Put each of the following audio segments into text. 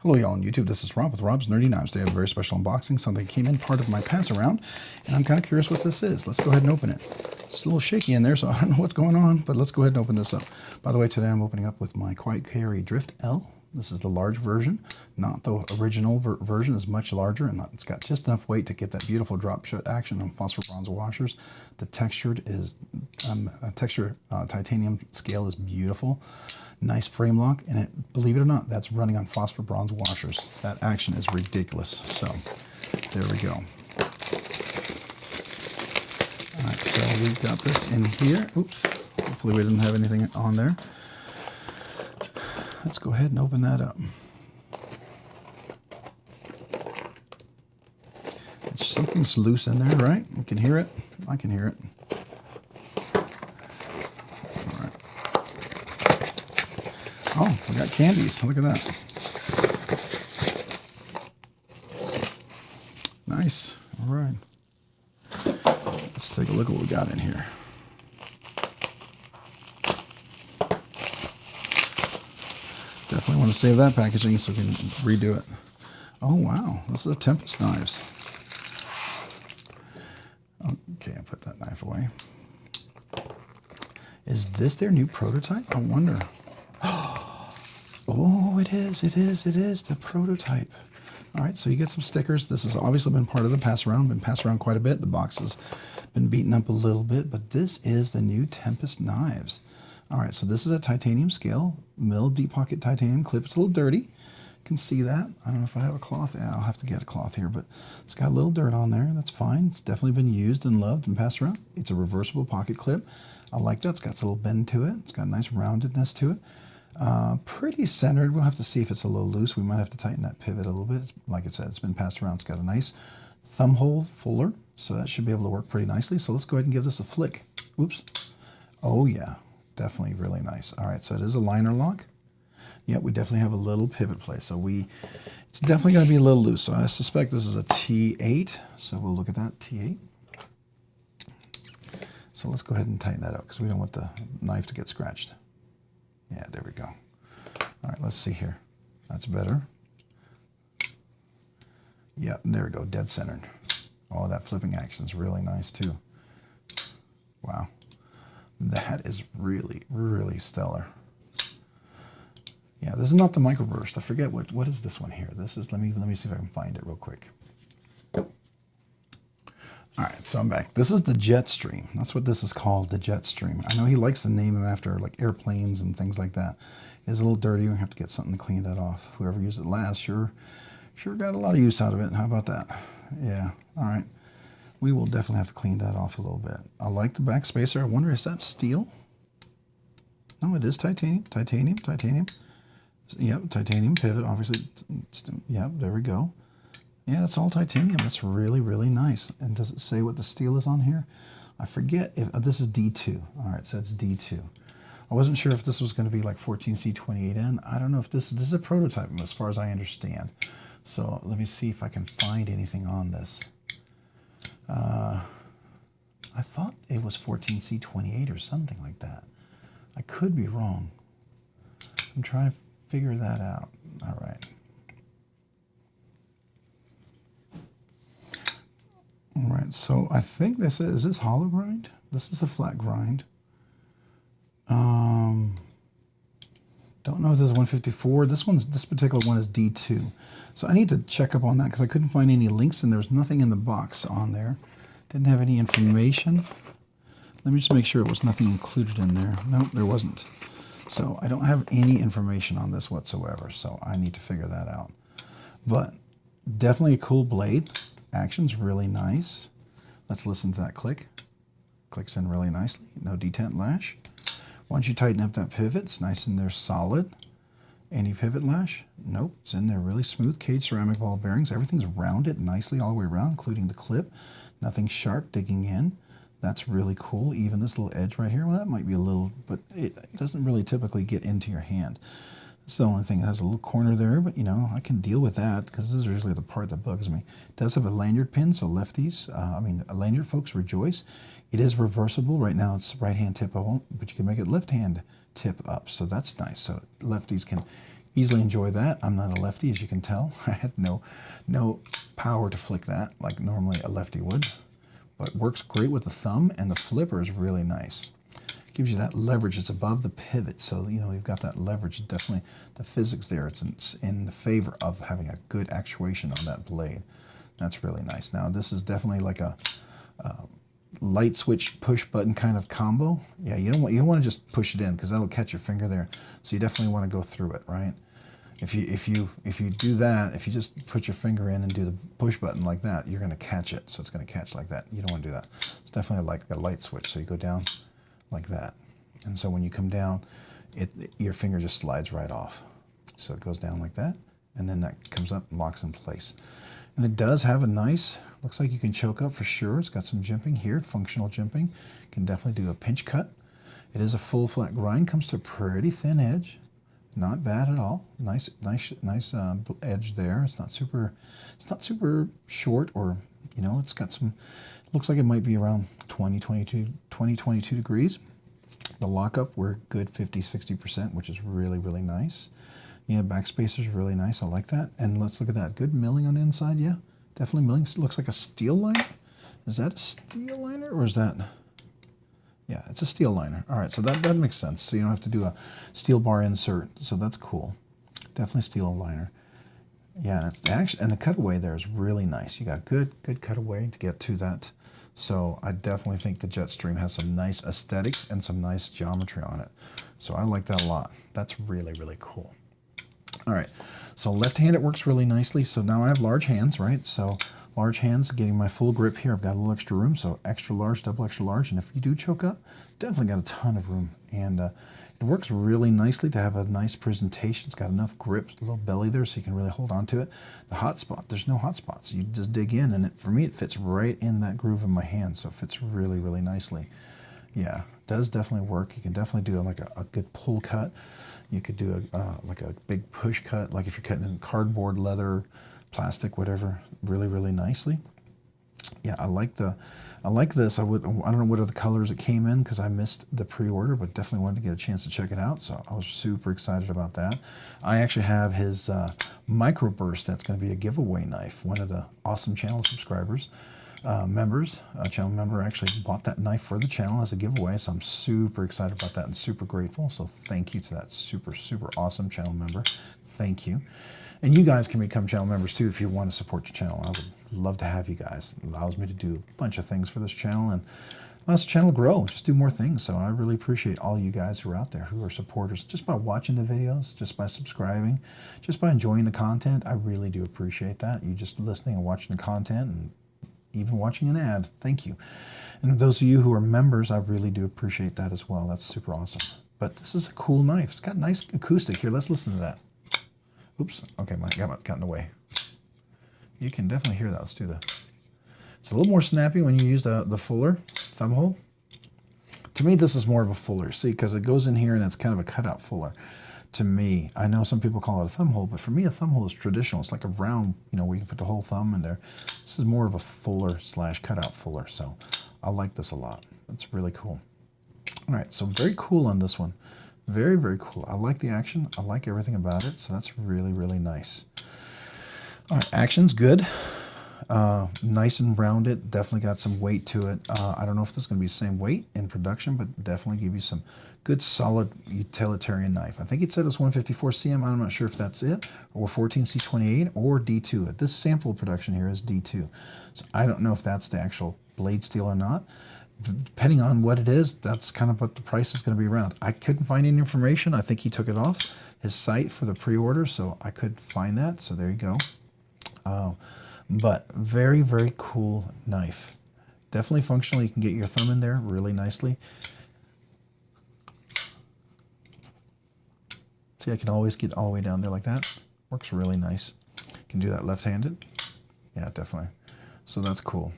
Hello y'all on YouTube, this is Rob with Rob's Nerdy Knives. Today I have a very special unboxing, something that came in part of my pass around, and I'm kind of curious what this is. Let's go ahead and open it. It's a little shaky in there, so I don't know what's going on, but let's go ahead and open this up. By the way, today I'm opening up with my Quiet Carry Drift L. This is the large version, not the original version. Is much larger, and it's got just enough weight to get that beautiful drop shut action on phosphor bronze washers. The textured is titanium scale is beautiful. Nice frame lock, and it, believe it or not, that's running on phosphor bronze washers. That action is ridiculous. So there we go. All right, so we've got this in here. Oops, hopefully we didn't have anything on there. Let's go ahead and open that up. Something's loose in there, right? You can hear it. I can hear it. All right. Oh, we got candies. Look at that. Nice. All right. Let's take a look at what we got in here. Definitely want to save that packaging so we can redo it. Oh wow, this is a Tempest Knives. Okay, I'll put that knife away. Is this their new prototype? I wonder. Oh, it is the prototype. All right, so you get some stickers. This has obviously been part of the pass around, been passed around quite a bit. The box has been beaten up a little bit, but this is the new Tempest Knives. All right, so this is a titanium scale, milled deep pocket titanium clip. It's a little dirty. You can see that. I don't know if I have a cloth. Yeah, I'll have to get a cloth here, but it's got a little dirt on there. That's fine. It's definitely been used and loved and passed around. It's a reversible pocket clip. I like that. It's got a little bend to it. It's got a nice roundedness to it. Pretty centered. We'll have to see if it's a little loose. We might have to tighten that pivot a little bit. Like I said, it's been passed around. It's got a nice thumb hole fuller, so that should be able to work pretty nicely. So let's go ahead and give this a flick. Oops. Oh yeah. Definitely really nice. All right, so it is a liner lock. Yep, we definitely have a little pivot place. So it's definitely going to be a little loose. So I suspect this is a T8. So we'll look at that, T8. So let's go ahead and tighten that up because we don't want the knife to get scratched. Yeah, there we go. All right, let's see here. That's better. Yep, there we go, dead centered. Oh, that flipping action is really nice too. Wow. That is really, really stellar. Yeah, this is not the microburst. I forget what is this one here. This is, let me see if I can find it real quick. All right, so I'm back. This is the Jetstream. That's what this is called, the Jetstream. I know he likes to name them after like airplanes and things like that. It's a little dirty. We have to get something to clean that off. Whoever used it last sure got a lot of use out of it. How about that? Yeah, all right. We will definitely have to clean that off a little bit. I like the back spacer. I wonder, is that steel? No, it is titanium. Titanium. Yep, titanium pivot, obviously. Yep, there we go. Yeah, it's all titanium. That's really, really nice. And does it say what the steel is on here? I forget if this is D2. All right, so it's D2. I wasn't sure if this was going to be like 14C28N. I don't know if this is a prototype as far as I understand. So let me see if I can find anything on this. I thought it was 14C28 or something like that. I could be wrong. I'm trying to figure that out. All right. All right, so I think this is this hollow grind? This is the flat grind. Don't know if this is 154. This particular one is D2. So I need to check up on that because I couldn't find any links and there was nothing in the box on there. Didn't have any information. Let me just make sure it was nothing included in there. Nope, there wasn't. So I don't have any information on this whatsoever, so I need to figure that out. But definitely a cool blade. Action's really nice. Let's listen to that click. Clicks in really nicely. No detent lash. Once you tighten up that pivot, it's nice in there solid. Any pivot lash? Nope, it's in there really smooth. Cage ceramic ball bearings. Everything's rounded nicely all the way around, including the clip. Nothing sharp digging in. That's really cool. Even this little edge right here, well, that might be a little, but it doesn't really typically get into your hand. It's the only thing that has a little corner there, but you know, I can deal with that because this is usually the part that bugs me. It does have a lanyard pin, so lefties, lanyard folks rejoice. It is reversible. Right now it's right hand tip up, but you can make it left hand tip up, so that's nice. So lefties can Easily enjoy that. I'm not a lefty, as you can tell. I had no power to flick that like normally a lefty would. But works great with the thumb, and the flipper is really nice. Gives you that leverage. It's above the pivot, so you know you've got that leverage. Definitely the physics there. It's in the favor of having a good actuation on that blade. That's really nice. Now this is definitely like a light switch push button kind of combo. Yeah, you don't want to just push it in because that'll catch your finger there. So you definitely want to go through it, right? If you do that, if you just put your finger in and do the push button like that, you're going to catch it. So it's going to catch like that. You don't want to do that. It's definitely like a light switch. So you go down like that, and so when you come down, your finger just slides right off. So it goes down like that, and then that comes up and locks in place. And it does have a nice, looks like you can choke up for sure. It's got some jimping here, functional jimping. Can definitely do a pinch cut. It is a full flat grind, comes to a pretty thin edge. Not bad at all. Nice edge there. It's not super short, or you know, it's got some. Looks like it might be around 22 degrees. The lockup, we're good 50-60%, which is really nice. Yeah, backspacer's really nice. I like that. And let's look at that. Good milling on the inside. Yeah, definitely milling. Looks like a steel liner. Is that a steel liner, or is that? Yeah, it's a steel liner. All right, so that makes sense. So you don't have to do a steel bar insert. So that's cool. Definitely steel liner. Yeah, it's actually, and the cutaway there is really nice. You got good cutaway to get to that. So I definitely think the Jetstream has some nice aesthetics and some nice geometry on it. So I like that a lot. That's really cool. All right, so left-handed works really nicely. So now I have large hands, right? So large hands, getting my full grip here. I've got a little extra room, so extra large, double extra large. And if you do choke up, definitely got a ton of room. And it works really nicely to have a nice presentation. It's got enough grip, a little belly there, so you can really hold on to it. The hot spot, there's no hot spots. You just dig in, and for me, it fits right in that groove of my hand, so it fits really nicely. Yeah, it does definitely work. You can definitely do like a good pull cut. You could do like a big push cut, like if you're cutting in cardboard, leather, plastic, whatever, really nicely. Yeah, I like this. I don't know what other colors it came in because I missed the pre-order, but definitely wanted to get a chance to check it out. So I was super excited about that. I actually have his microburst. That's going to be a giveaway knife. One of the awesome channel subscribers, members, a channel member actually bought that knife for the channel as a giveaway. So I'm super excited about that and super grateful. So thank you to that super awesome channel member. Thank you. And you guys can become channel members too if you want to support your channel. I would love to have you guys. It allows me to do a bunch of things for this channel and allows the channel to grow, just do more things. So I really appreciate all you guys who are out there who are supporters just by watching the videos, just by subscribing, just by enjoying the content. I really do appreciate that. You just listening and watching the content and even watching an ad. Thank you. And those of you who are members, I really do appreciate that as well. That's super awesome. But this is a cool knife. It's got nice acoustic here. Let's listen to that. Oops, okay, mine got in the way. You can definitely hear that. Let's do that. It's a little more snappy when you use the fuller thumb hole. To me, this is more of a fuller, see, because it goes in here and it's kind of a cutout fuller. To me, I know some people call it a thumb hole, but for me, a thumb hole is traditional. It's like a round, you know, where you can put the whole thumb in there. This is more of a fuller / cutout fuller, so I like this a lot. It's really cool. All right, so very cool on this one. Very cool. I like the action. I like everything about it. So that's really nice. All right, action's good. Nice and rounded. Definitely got some weight to it. I don't know if this is going to be the same weight in production, but definitely give you some good solid utilitarian knife. I think it said it was 154 cm. I'm not sure if that's it, or 14C28 or D2. This sample production here is D2. So I don't know if that's the actual blade steel or not. Depending on what it is, that's kind of what the price is going to be around. I couldn't find any information. I think he took it off his site for the pre-order, so I could find that. So there you go. But very cool knife. Definitely functional. You can get your thumb in there really nicely. See, I can always get all the way down there like that. Works really nice. Can do that left-handed. Yeah, definitely. So that's cool.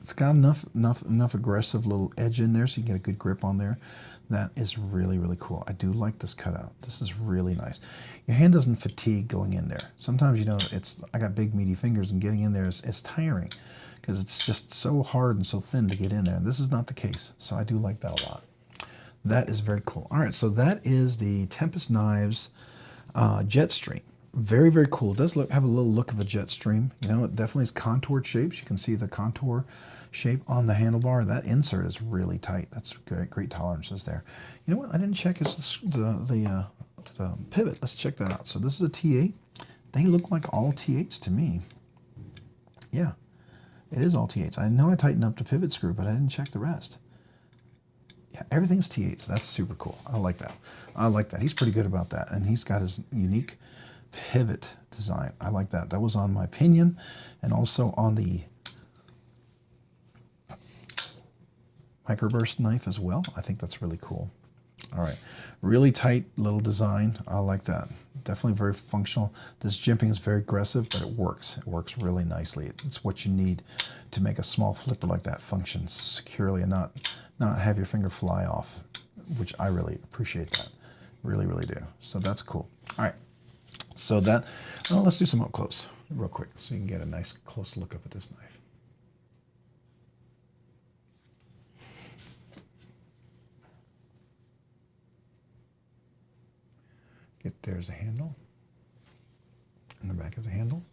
It's got enough aggressive little edge in there so you can get a good grip on there. That is really cool. I do like this cutout. This is really nice. Your hand doesn't fatigue going in there. Sometimes, you know, I got big meaty fingers and getting in there is tiring because it's just so hard and so thin to get in there. And this is not the case. So I do like that a lot. That is very cool. All right, so that is the Tempest Knives Jetstream. Very, very cool. It does have a little look of a Jetstream. You know, it definitely is contoured shapes. You can see the contour shape on the handlebar. That insert is really tight. That's great tolerances there. You know what? I didn't check is the pivot. Let's check that out. So this is a T8. They look like all T8s to me. Yeah, it is all T8s. I know I tightened up the pivot screw, but I didn't check the rest. Yeah, everything's T8s. That's super cool. I like that. I like that. He's pretty good about that. And he's got his unique pivot design. I like that. That was on my pinion and also on the microburst knife as well. I think that's really cool. All right, really tight little design. I like that. Definitely very functional. This jimping is very aggressive, but it works. It works really nicely. It's what you need to make a small flipper like that function securely and not have your finger fly off, which I really appreciate that. Really, really do. So that's cool. All right. So that, well, let's do some up close real quick so you can get a nice close look up at this knife. There's the handle and the back of the handle.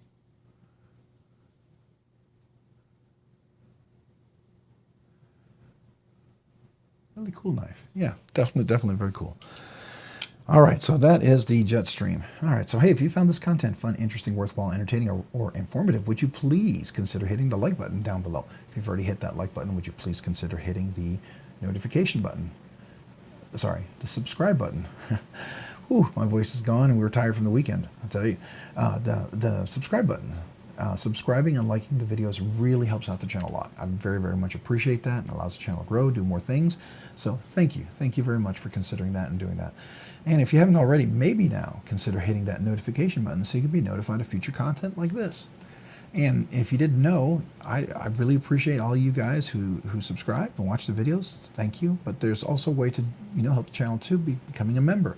Really cool knife. Yeah, definitely very cool. All right, so that is the Jetstream. All right, so hey, if you found this content fun, interesting, worthwhile, entertaining, or informative, would you please consider hitting the like button down below? If you've already hit that like button, would you please consider hitting the notification button? Sorry, the subscribe button. Whew, my voice is gone and we were tired from the weekend, I'll tell you. The subscribe button. Subscribing and liking the videos really helps out the channel a lot. I very, very much appreciate that and allows the channel to grow, do more things. So thank you. Thank you very much for considering that and doing that. And if you haven't already, maybe now consider hitting that notification button so you can be notified of future content like this. And if you didn't know, I really appreciate all you guys who subscribe and watch the videos. Thank you. But there's also a way to help the channel too, becoming a member.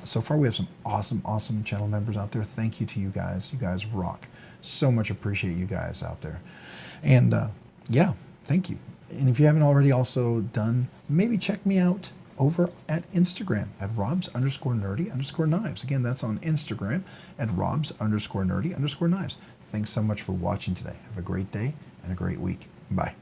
So far, we have some awesome channel members out there. Thank you to you guys. You guys rock. So much appreciate you guys out there. And yeah, thank you. And if you haven't already also done, maybe check me out over at Instagram at robs_nerdy_knives. Again, that's on Instagram at robs_nerdy_knives. Thanks so much for watching today. Have a great day and a great week. Bye.